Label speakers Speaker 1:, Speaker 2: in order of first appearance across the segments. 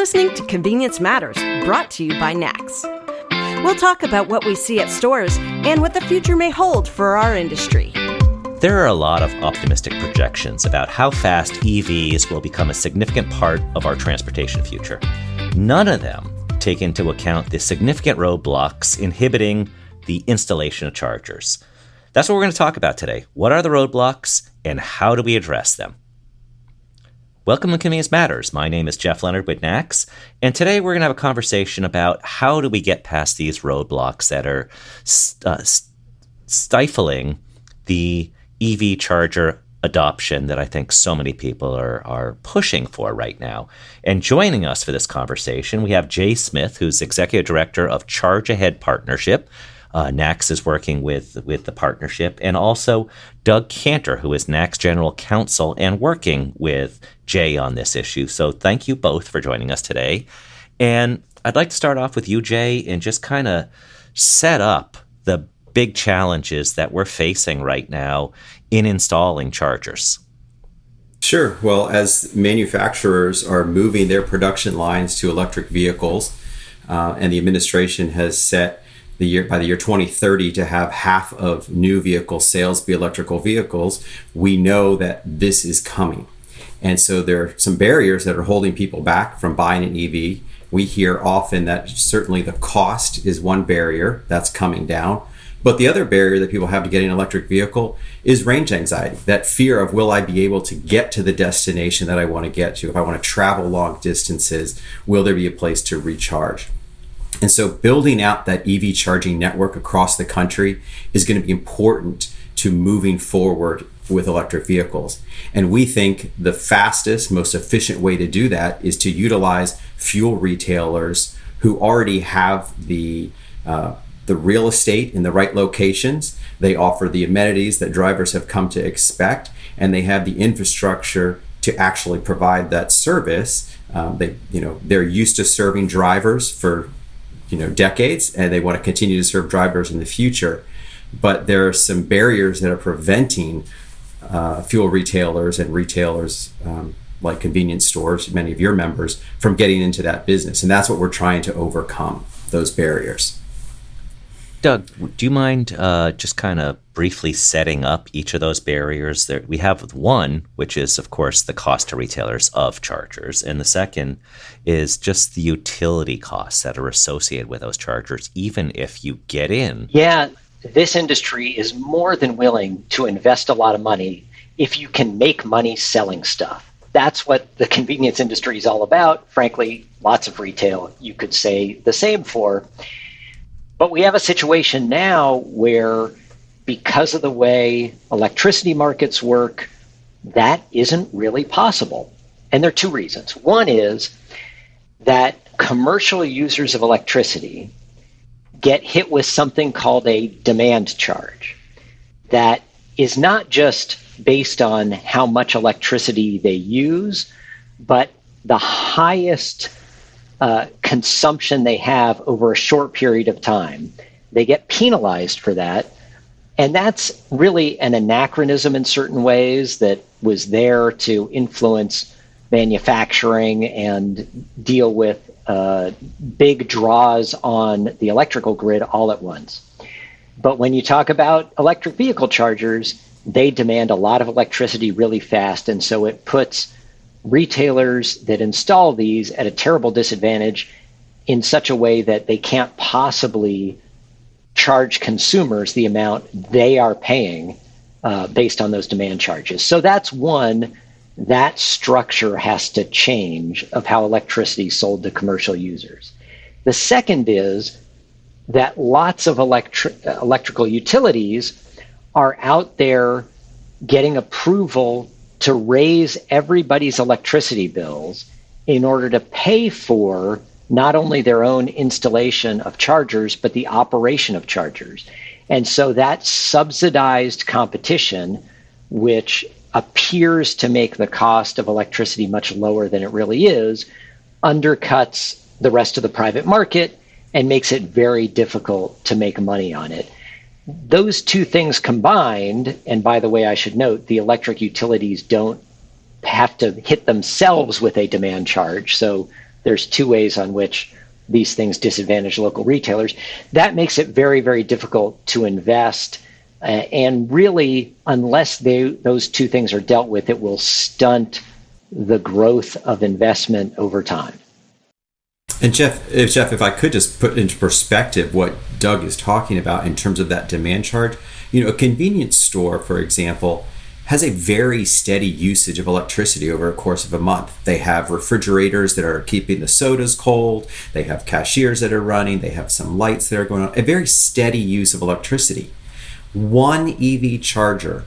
Speaker 1: listening to Convenience Matters, brought to you by NACS. We'll talk about what we see at stores and what the future may hold for our industry.
Speaker 2: There are a lot of optimistic projections about how fast EVs will become a significant part of our transportation future. None of them take into account the significant roadblocks inhibiting the installation of chargers. That's what we're going to talk about today. What are the roadblocks and how do we address them? Welcome to Convenience Matters. My name is Jeff Lenard with NACS, and today we're going to have a conversation about how do we get past these roadblocks that are stifling the EV charger adoption that I think so many people are pushing for right now. And joining us for this conversation, we have Jay Smith, who's Executive Director of Charge Ahead Partnership. NACS is working with the partnership, and also Doug Kantor, who is NACS General Counsel and working with Jay on this issue. So thank you both for joining us today. And I'd like to start off with you, Jay, and just kind of set up the big challenges that we're facing right now in installing chargers.
Speaker 3: Sure. Well, as manufacturers are moving their production lines to electric vehicles, and the administration has set by the year 2030 to have half of new vehicle sales be electrical vehicles, we know that this is coming. And so there are some barriers that are holding people back from buying an EV. We hear often that certainly the cost is one barrier that's coming down. But the other barrier that people have to getting an electric vehicle is range anxiety, that fear of, will I be able to get to the destination that I want to get to? If I want to travel long distances, will there be a place to recharge? And so building out that EV charging network across the country is going to be important to moving forward with electric vehicles. And we think the fastest, most efficient way to do that is to utilize fuel retailers who already have the real estate in the right locations. They offer the amenities that drivers have come to expect, and they have the infrastructure to actually provide that service. They're used to serving drivers for decades, and they want to continue to serve drivers in the future. But there are some barriers that are preventing fuel retailers and retailers like convenience stores, many of your members, from getting into that business. And that's what we're trying to overcome, those barriers.
Speaker 2: Doug, do you mind just kind of briefly setting up each of those barriers? We have one, which is, of course, the cost to retailers of chargers. And the second is just the utility costs that are associated with those chargers, even if you get in.
Speaker 4: Yeah, this industry is more than willing to invest a lot of money if you can make money selling stuff. That's what the convenience industry is all about. Frankly, lots of retail you could say the same for. But we have a situation now where, because of the way electricity markets work, that isn't really possible. And there are two reasons. One is that commercial users of electricity get hit with something called a demand charge that is not just based on how much electricity they use, but the highest consumption they have over a short period of time. They get penalized for that. And that's really an anachronism in certain ways that was there to influence manufacturing and deal with big draws on the electrical grid all at once. But when you talk about electric vehicle chargers, they demand a lot of electricity really fast. And so it puts retailers that install these at a terrible disadvantage in such a way that they can't possibly charge consumers the amount they are paying based on those demand charges. So that's one, that structure has to change of how electricity is sold to commercial users. The second is that lots of electrical utilities are out there getting approval to raise everybody's electricity bills in order to pay for not only their own installation of chargers, but the operation of chargers. And so that subsidized competition, which appears to make the cost of electricity much lower than it really is, undercuts the rest of the private market and makes it very difficult to make money on it. Those two things combined, and by the way, I should note, the electric utilities don't have to hit themselves with a demand charge. So there's two ways on which these things disadvantage local retailers. That makes it very, very difficult to invest. And really, unless those two things are dealt with, it will stunt the growth of investment over time.
Speaker 3: And Jeff, if I could just put into perspective what Doug is talking about in terms of that demand charge, a convenience store, for example, has a very steady usage of electricity over a course of a month. They have refrigerators that are keeping the sodas cold. They have cashiers that are running. They have some lights that are going on. A very steady use of electricity. One EV charger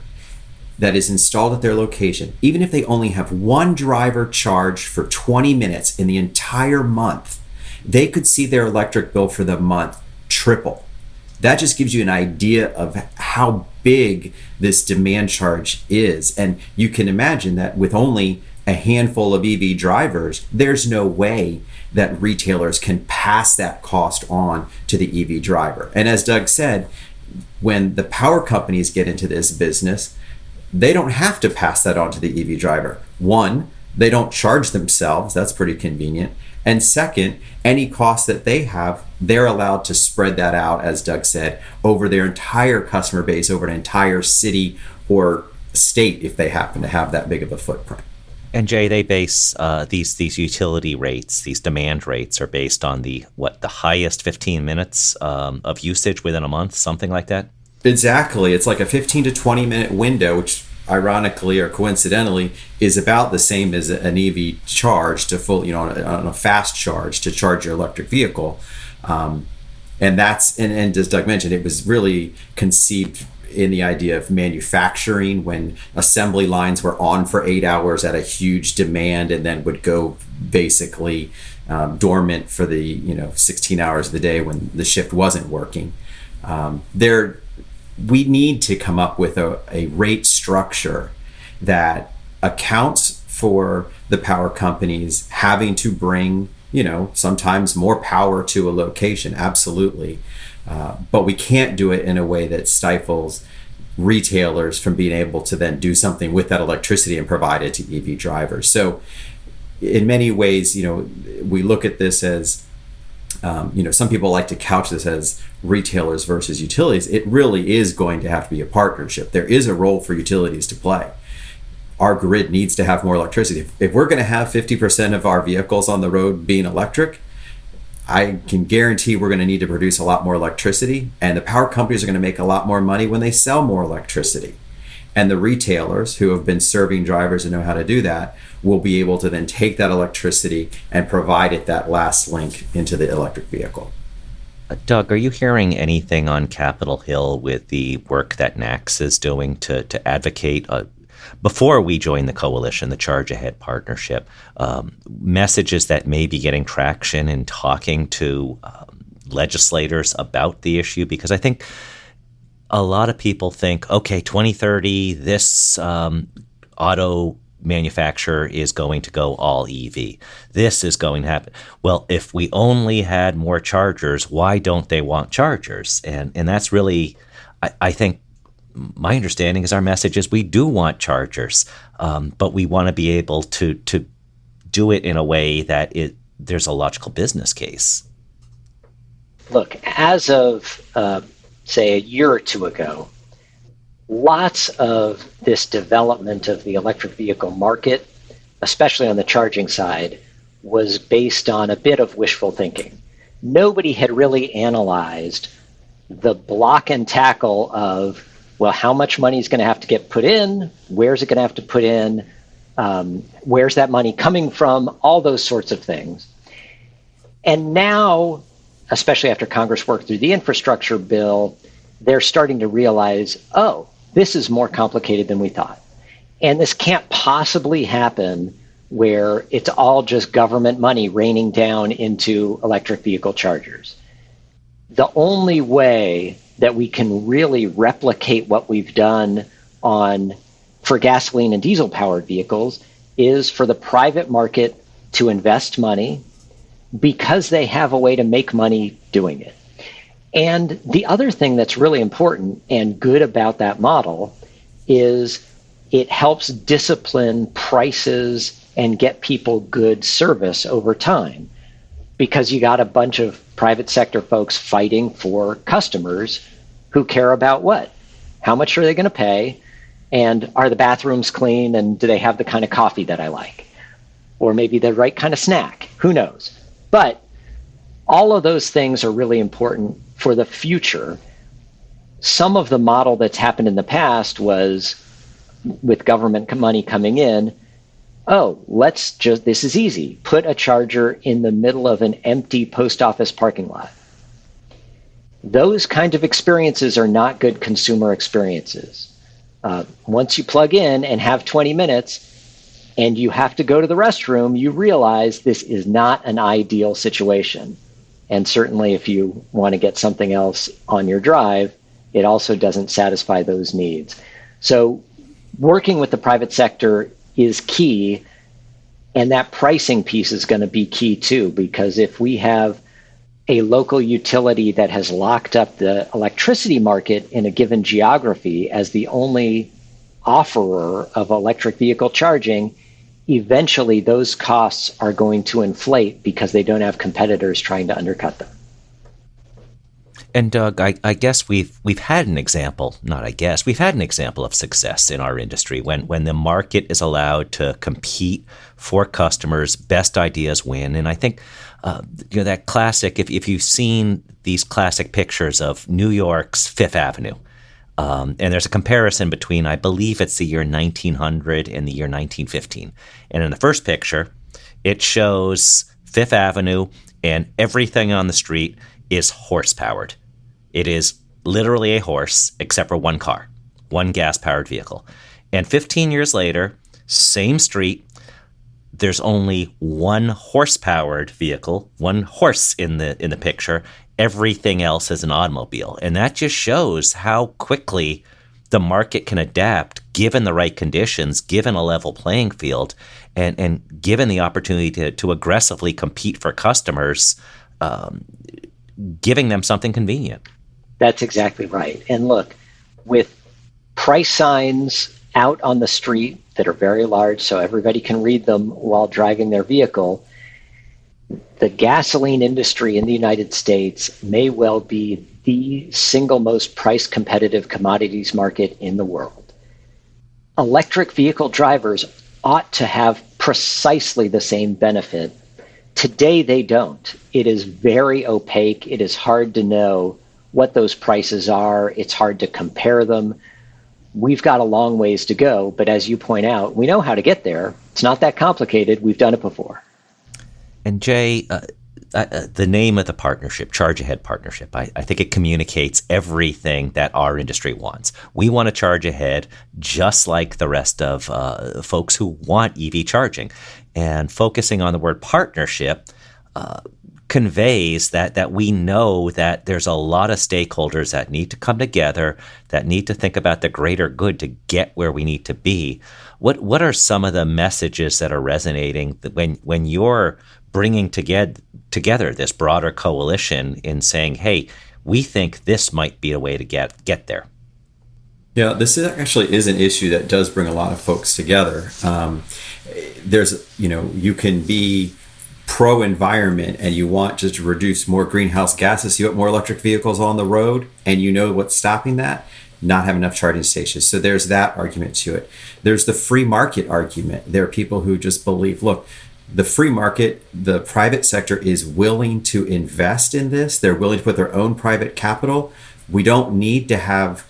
Speaker 3: that is installed at their location, even if they only have one driver charge for 20 minutes in the entire month, they could see their electric bill for the month triple. That just gives you an idea of how big this demand charge is. And you can imagine that with only a handful of EV drivers, there's no way that retailers can pass that cost on to the EV driver. And as Doug said, when the power companies get into this business, they don't have to pass that on to the EV driver. One, they don't charge themselves. That's pretty convenient. And second, any cost that they have, they're allowed to spread that out, as Doug said, over their entire customer base, over an entire city or state, if they happen to have that big of a footprint.
Speaker 2: And Jay, they base these utility rates, these demand rates are based on the highest 15 minutes of usage within a month, something like that?
Speaker 3: Exactly. It's like a 15 to 20 minute window, which ironically or coincidentally is about the same as an EV charge to full, on a fast charge to charge your electric vehicle. And that's, and as Doug mentioned, it was really conceived in the idea of manufacturing when assembly lines were on for 8 hours at a huge demand and then would go basically dormant for the 16 hours of the day when the shift wasn't working. We need to come up with a rate structure that accounts for the power companies having to bring, sometimes more power to a location. Absolutely. But we can't do it in a way that stifles retailers from being able to then do something with that electricity and provide it to EV drivers. So in many ways, we look at this as, some people like to couch this as retailers versus utilities. It really is going to have to be a partnership. There is a role for utilities to play. Our grid needs to have more electricity. If we're going to have 50% of our vehicles on the road being electric, I can guarantee we're going to need to produce a lot more electricity, and the power companies are going to make a lot more money when they sell more electricity. And the retailers who have been serving drivers and know how to do that will be able to then take that electricity and provide it that last link into the electric vehicle.
Speaker 2: Doug, are you hearing anything on Capitol Hill with the work that NACS is doing to advocate, before we join the coalition, the Charge Ahead partnership, messages that may be getting traction in talking to legislators about the issue? Because I think a lot of people think, okay, 2030, this auto manufacturer is going to go all EV. This is going to happen. Well, if we only had more chargers, why don't they want chargers? And that's really, I think, my understanding is our message is we do want chargers, but we want to be able to do it in a way that there's a logical business case.
Speaker 4: Look, as of say a year or two ago, lots of this development of the electric vehicle market, especially on the charging side, was based on a bit of wishful thinking. Nobody had really analyzed the block and tackle of, well, how much money is going to have to get put in? Where's it going to have to put in? Where's that money coming from? All those sorts of things. And now, especially after Congress worked through the infrastructure bill, they're starting to realize, oh, this is more complicated than we thought. And this can't possibly happen where it's all just government money raining down into electric vehicle chargers. The only way that we can really replicate what we've done for gasoline and diesel powered vehicles is for the private market to invest money because they have a way to make money doing it. And the other thing that's really important and good about that model is it helps discipline prices and get people good service over time. because you got a bunch of private sector folks fighting for customers who care about what? How much are they going to pay? And are the bathrooms clean? And do they have the kind of coffee that I like? Or maybe the right kind of snack? Who knows? But all of those things are really important for the future. Some of the model that's happened in the past was with government money coming in, this is easy. Put a charger in the middle of an empty post office parking lot. Those kind of experiences are not good consumer experiences. Once you plug in and have 20 minutes and you have to go to the restroom, you realize this is not an ideal situation. And certainly if you want to get something else on your drive, it also doesn't satisfy those needs. So working with the private sector is key, and that pricing piece is going to be key too, because if we have a local utility that has locked up the electricity market in a given geography as the only offerer of electric vehicle charging, eventually those costs are going to inflate because they don't have competitors trying to undercut them.
Speaker 2: And Doug, I guess we've had an example, we've had an example of success in our industry when the market is allowed to compete for customers, best ideas win. And I think that classic, if you've seen these classic pictures of New York's Fifth Avenue, and there's a comparison between, I believe it's the year 1900 and the year 1915. And in the first picture, it shows Fifth Avenue and everything on the street is horse-powered. It is literally a horse, except for one car, one gas-powered vehicle. And 15 years later, same street, there's only one horse-powered vehicle, one horse in the picture. Everything else is an automobile. And that just shows how quickly the market can adapt given the right conditions, given a level playing field, and given the opportunity to aggressively compete for customers, giving them something convenient.
Speaker 4: That's exactly right. And look, with price signs out on the street that are very large so everybody can read them while driving their vehicle, the gasoline industry in the United States may well be the single most price competitive commodities market in the world. Electric vehicle drivers ought to have precisely the same benefit. Today, they don't. It is very opaque. It is hard to know what those prices are. It's hard to compare them. We've got a long ways to go, but as you point out, we know how to get there. It's not that complicated. We've done it before.
Speaker 2: And Jay, the name of the partnership, Charge Ahead Partnership, I think it communicates everything that our industry wants. We want to charge ahead just like the rest of folks who want EV charging. And focusing on the word partnership conveys that we know that there's a lot of stakeholders that need to come together, that need to think about the greater good to get where we need to be. What are some of the messages that are resonating when you're bringing together this broader coalition in saying, hey, we think this might be a way to get there?
Speaker 3: Yeah, this actually is an issue that does bring a lot of folks together. You can be pro-environment and you want just to reduce more greenhouse gases, you want more electric vehicles on the road, and you know what's stopping that? Not have enough charging stations. So there's that argument to it. There's the free market argument. There are people who just believe, look, the free market, the private sector is willing to invest in this. They're willing to put their own private capital. We don't need to have,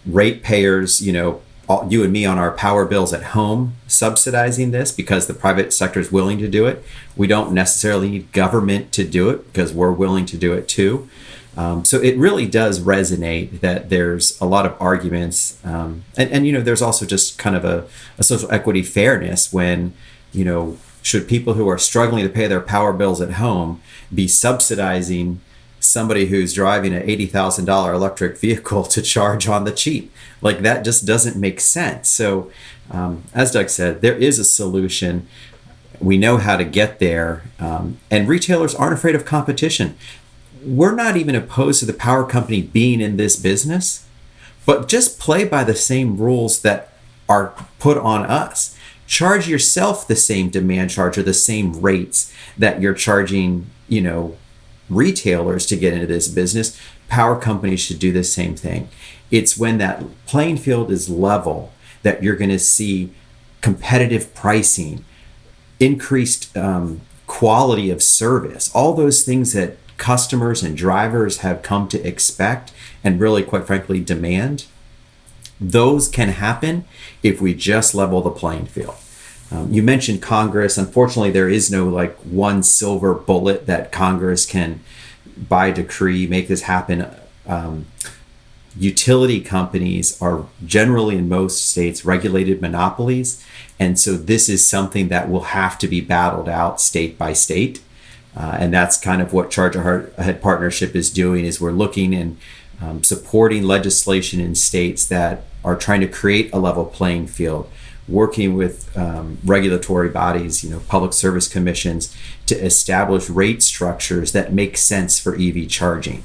Speaker 3: ratepayers, you and me on our power bills at home subsidizing this because the private sector is willing to do it. We don't necessarily need government to do it because we're willing to do it too. So it really does resonate that there's a lot of arguments. And there's also just kind of a social equity fairness when, should people who are struggling to pay their power bills at home be subsidizing somebody who's driving an $80,000 electric vehicle to charge on the cheap? Like, that just doesn't make sense. So as Doug said, there is a solution. We know how to get there. And retailers aren't afraid of competition. We're not even opposed to the power company being in this business, but just play by the same rules that are put on us. charge yourself the same demand charge or the same rates that you're charging, retailers to get into this business. Power companies should do the same thing. It's when that playing field is level that you're going to see competitive pricing, increased quality of service, all those things that customers and drivers have come to expect and really, quite frankly, demand. Those can happen if we just level the playing field. You mentioned Congress. Unfortunately, there is no one silver bullet that Congress can, by decree, make this happen. Utility companies are generally in most states regulated monopolies. And so this is something that will have to be battled out state by state. And that's kind of what Charge Ahead Partnership is doing, is we're looking and supporting legislation in states that are trying to create a level playing field, working with regulatory bodies, public service commissions, to establish rate structures that make sense for EV charging.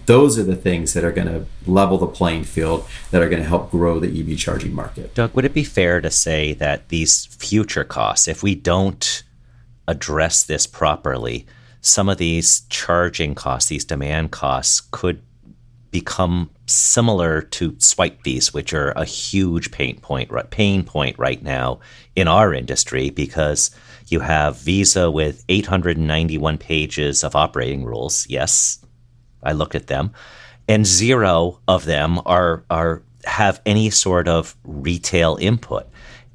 Speaker 3: Those are the things that are going to level the playing field, that are going to help grow the EV charging market.
Speaker 2: Doug, would it be fair to say that these future costs, if we don't address this properly, some of these charging costs, these demand costs, could become similar to swipe fees, which are a huge pain point right now in our industry, because you have Visa with 891 pages of operating rules. Yes, I looked at them, and 0 of them have any sort of retail input.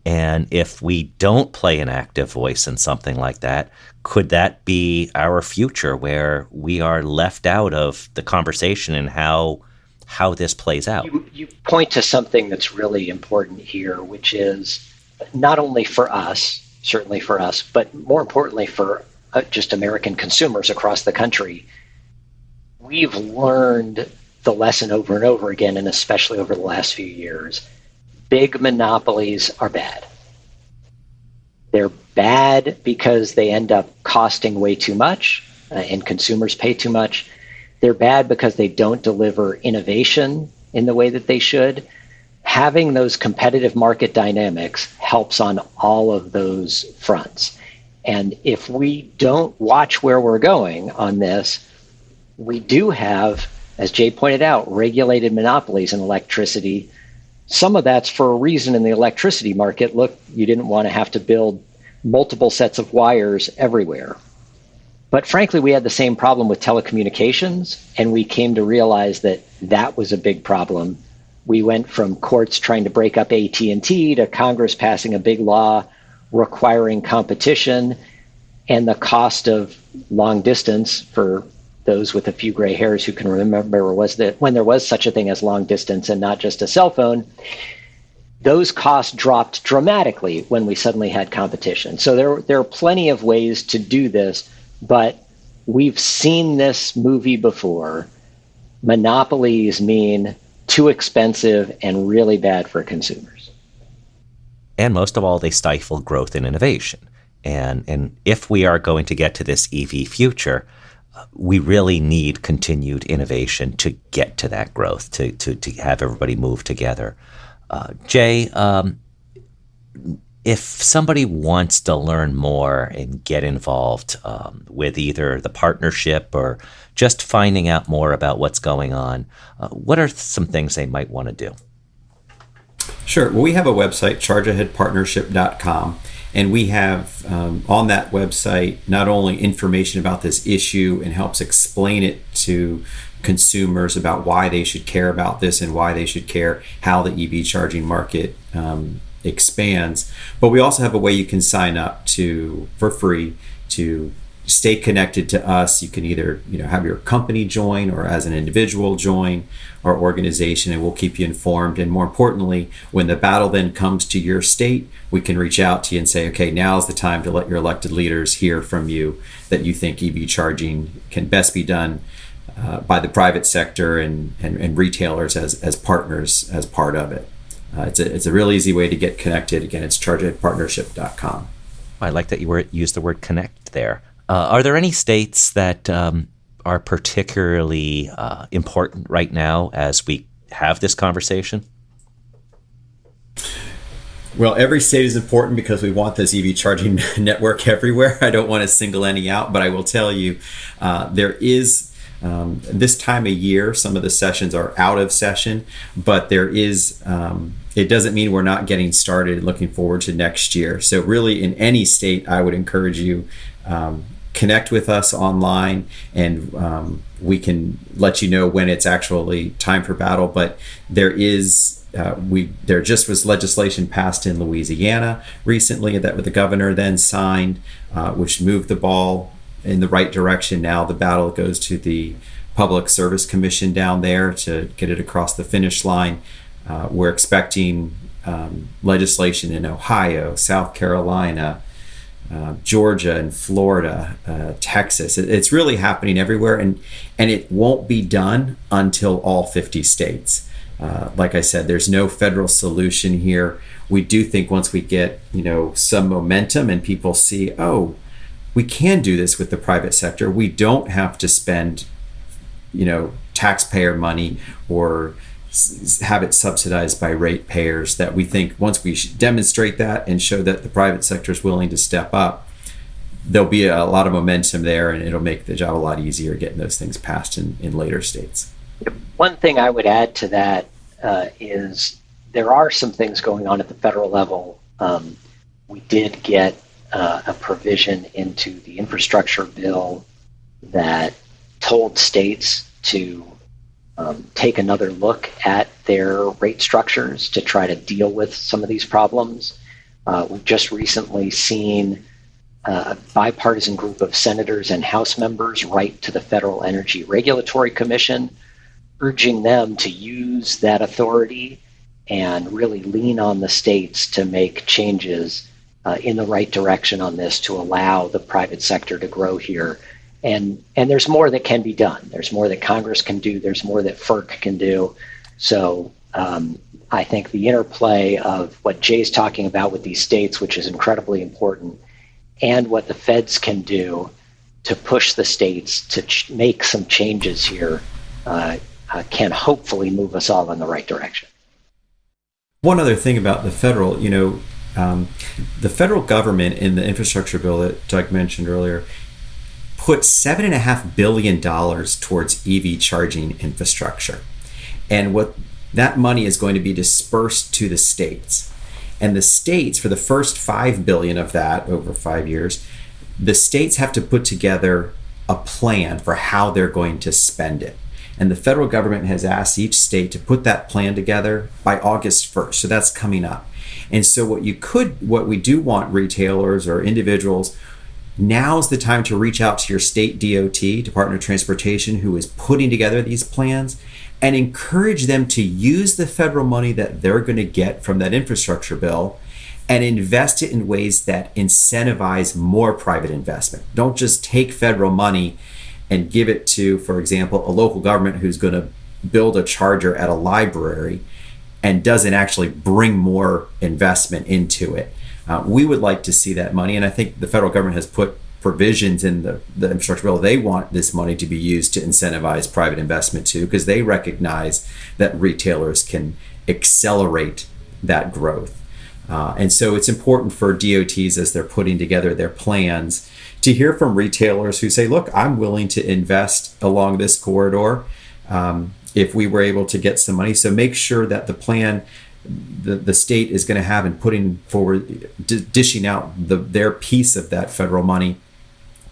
Speaker 2: And if we don't play an active voice in something like that, could that be our future, where we are left out of the conversation and how this plays out?
Speaker 4: You point to something that's really important here, which is not only for us, certainly for us, but more importantly for just American consumers across the country. We've learned the lesson over and over again, and especially over the last few years. Big monopolies are bad. They're bad because they end up costing way too much, and consumers pay too much. They're bad because they don't deliver innovation in the way that they should. Having those competitive market dynamics helps on all of those fronts. And if we don't watch where we're going on this, we do have, as Jay pointed out, regulated monopolies in electricity. Some of that's for a reason in the electricity market. Look, you didn't want to have to build multiple sets of wires everywhere. But frankly, we had the same problem with telecommunications, and we came to realize that that was a big problem. We went from courts trying to break up AT&T to Congress passing a big law requiring competition, and the cost of long distance, for those with a few gray hairs who can remember, was that when there was such a thing as long distance and not just a cell phone, those costs dropped dramatically when we suddenly had competition. So there are plenty of ways to do this, but we've seen this movie before. Monopolies mean too expensive and really bad for consumers.
Speaker 2: And most of all, they stifle growth and innovation. And if we are going to get to this EV future, we really need continued innovation to get to that growth, to have everybody move together. Jay, if somebody wants to learn more and get involved with either the partnership or just finding out more about what's going on, what are some things they might want to do?
Speaker 3: Sure. Well, we have a website, chargeaheadpartnership.com. And we have on that website not only information about this issue and helps explain it to consumers about why they should care about this and why they should care how the EV charging market expands, but we also have a way you can sign up for free to stay connected to us. You can either have your company join or as an individual join our organization, and we'll keep you informed. And more importantly, when the battle then comes to your state, we can reach out to you and say, okay, now's the time to let your elected leaders hear from you that you think EV charging can best be done by the private sector and retailers as partners as part of it. It's a real easy way to get connected. Again, it's chargeaheadpartnership.com.
Speaker 2: I like that you used the word connect there. Are there any states that are particularly important right now as we have this conversation?
Speaker 3: Well, every state is important because we want this EV charging network everywhere. I don't want to single any out, but I will tell you, there is this time of year, some of the sessions are out of session, but there is, it doesn't mean we're not getting started and looking forward to next year. So really in any state, I would encourage you, connect with us online, and we can let you know when it's actually time for battle. But there is there just was legislation passed in Louisiana recently that the governor then signed, which moved the ball in the right direction. Now the battle goes to the Public Service Commission down there to get it across the finish line. We're expecting legislation in Ohio, South Carolina, Georgia, and Florida, Texas. It's really happening everywhere, and it won't be done until all 50 states. Like I said, there's no federal solution here. We do think once we get, some momentum and people see, oh, we can do this with the private sector. We don't have to spend, taxpayer money or have it subsidized by ratepayers. That we think once we demonstrate that and show that the private sector is willing to step up, there'll be a lot of momentum there, and it'll make the job a lot easier getting those things passed in later states.
Speaker 4: One thing I would add to that is there are some things going on at the federal level. We did get a provision into the infrastructure bill that told states to take another look at their rate structures to try to deal with some of these problems. We've just recently seen a bipartisan group of senators and House members write to the Federal Energy Regulatory Commission, urging them to use that authority and really lean on the states to make changes in the right direction on this to allow the private sector to grow here. And there's more that can be done. There's more that Congress can do. There's more that FERC can do. So I think the interplay of what Jay's talking about with these states, which is incredibly important, and what the feds can do to push the states to make some changes here can hopefully move us all in the right direction.
Speaker 3: One other thing about the federal, the federal government in the infrastructure bill that Doug mentioned earlier put $7.5 billion towards EV charging infrastructure. And what that money is going to be dispersed to the states. And the states, for the first $5 billion of that over 5 years, the states have to put together a plan for how they're going to spend it. And the federal government has asked each state to put that plan together by August 1st. So that's coming up. And so what we do want retailers or individuals, now's the time to reach out to your state DOT, Department of Transportation, who is putting together these plans, and encourage them to use the federal money that they're going to get from that infrastructure bill and invest it in ways that incentivize more private investment. Don't just take federal money and give it to, for example, a local government who's going to build a charger at a library and doesn't actually bring more investment into it. We would like to see that money, and I think the federal government has put provisions in the infrastructure bill. They want this money to be used to incentivize private investment too, because they recognize that retailers can accelerate that growth. And so it's important for DOTs, as they're putting together their plans, to hear from retailers who say, look, I'm willing to invest along this corridor if we were able to get some money. So make sure that the plan the state is going to have in putting forward, dishing out their piece of that federal money,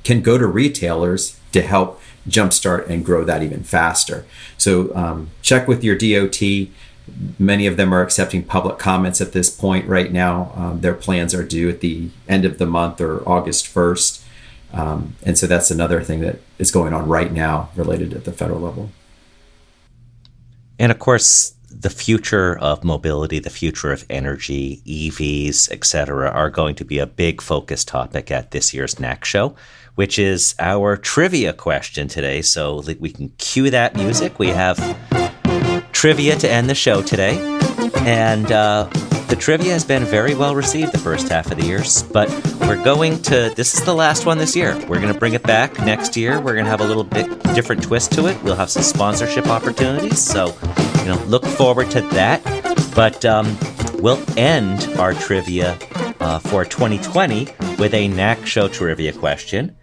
Speaker 3: can go to retailers to help jumpstart and grow that even faster. So check with your DOT. Many of them are accepting public comments at this point right now. Their plans are due at the end of the month or August 1st. And so that's another thing that is going on right now related at the federal level.
Speaker 2: And of course, the future of mobility, the future of energy, EVs, et cetera, are going to be a big focus topic at this year's NACS show, which is our trivia question today. So we can cue that music. We have trivia to end the show today. And the trivia has been very well received the first half of the year, but this is the last one this year. We're going to bring it back next year. We're going to have a little bit different twist to it. We'll have some sponsorship opportunities. So, look forward to that. But we'll end our trivia for 2020 with a NACS show trivia question.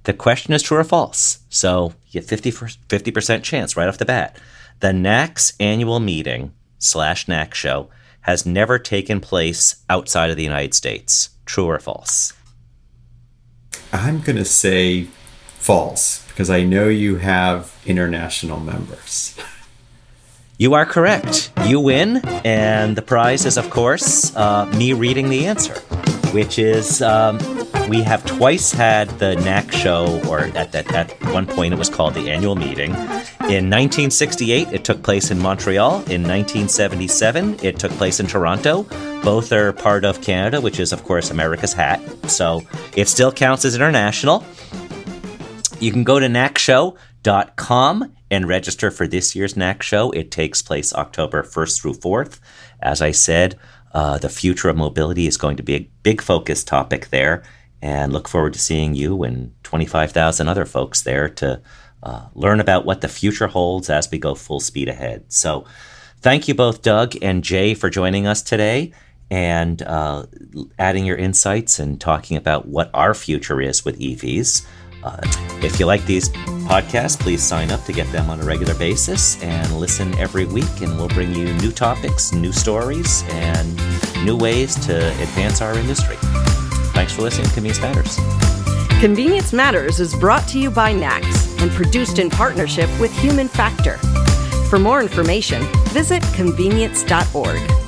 Speaker 2: The question is true or false, so you get 50% chance right off the bat. The NACS annual meeting / NACS show has never taken place outside of the United States. True or false?
Speaker 3: I'm going to say false, because I know you have international members.
Speaker 2: You are correct. You win, and the prize is, of course, me reading the answer, which is we have twice had the NACS show, or at one point it was called the annual meeting. In 1968, it took place in Montreal. In 1977, it took place in Toronto. Both are part of Canada, which is, of course, America's hat. So it still counts as international. You can go to nacshow.com and register for this year's NACS show. It takes place October 1st through 4th. As I said, the future of mobility is going to be a big focus topic there, and look forward to seeing you and 25,000 other folks there to learn about what the future holds as we go full speed ahead. So thank you both, Doug and Jay, for joining us today and adding your insights and talking about what our future is with EVs. If you like these podcasts, please sign up to get them on a regular basis and listen every week, and we'll bring you new topics, new stories, and new ways to advance our industry. Thanks for listening to Convenience Matters.
Speaker 1: Convenience Matters is brought to you by NACS and produced in partnership with Human Factor. For more information, visit convenience.org.